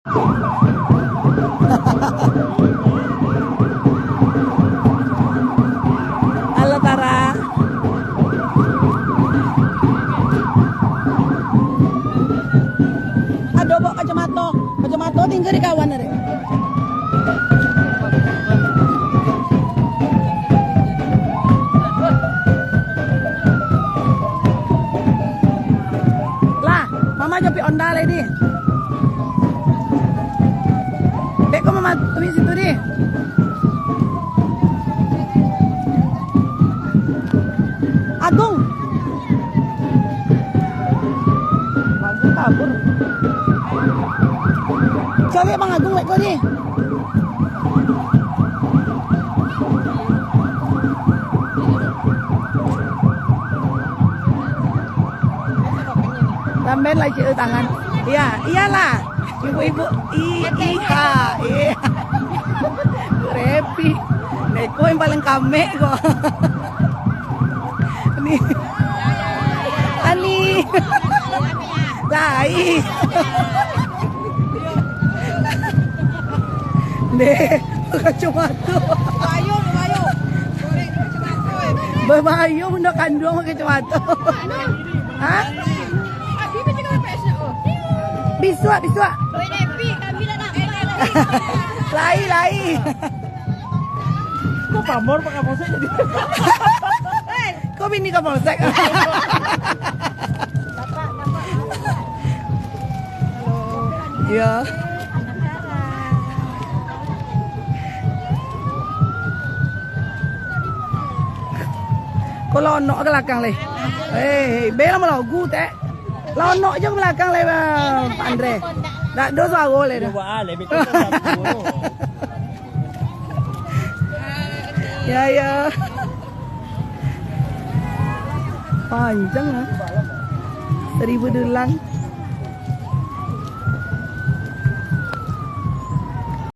Halo Tara. Aduh, bawa kacamata. Kacamata tinggal di kawan ada. Lah, mama jopi onda lagi. Dek, kok mama tuh situ di? Agung. Agung kabur. Coba Bang Agung lek kau di. Tambahin lagi tangan. Iya, iyalah. Ibu-ibu, iya. Repi. Neko yang paling kame kok. Ini. Ani. Lai. Deh, kacamata. Bayung. Berbayung udah kandung kacamata. Hah? Biswa. Lai. Kok pamor pakai polsek jadi? Kok bini ke polsek? Iya. Kok lono ke belakang le? Bela malah gu teh. Lono aja ke belakang le Pak Andre. Nggak dosa boleh dah. Ya. Panjang lah. 1000 dulang.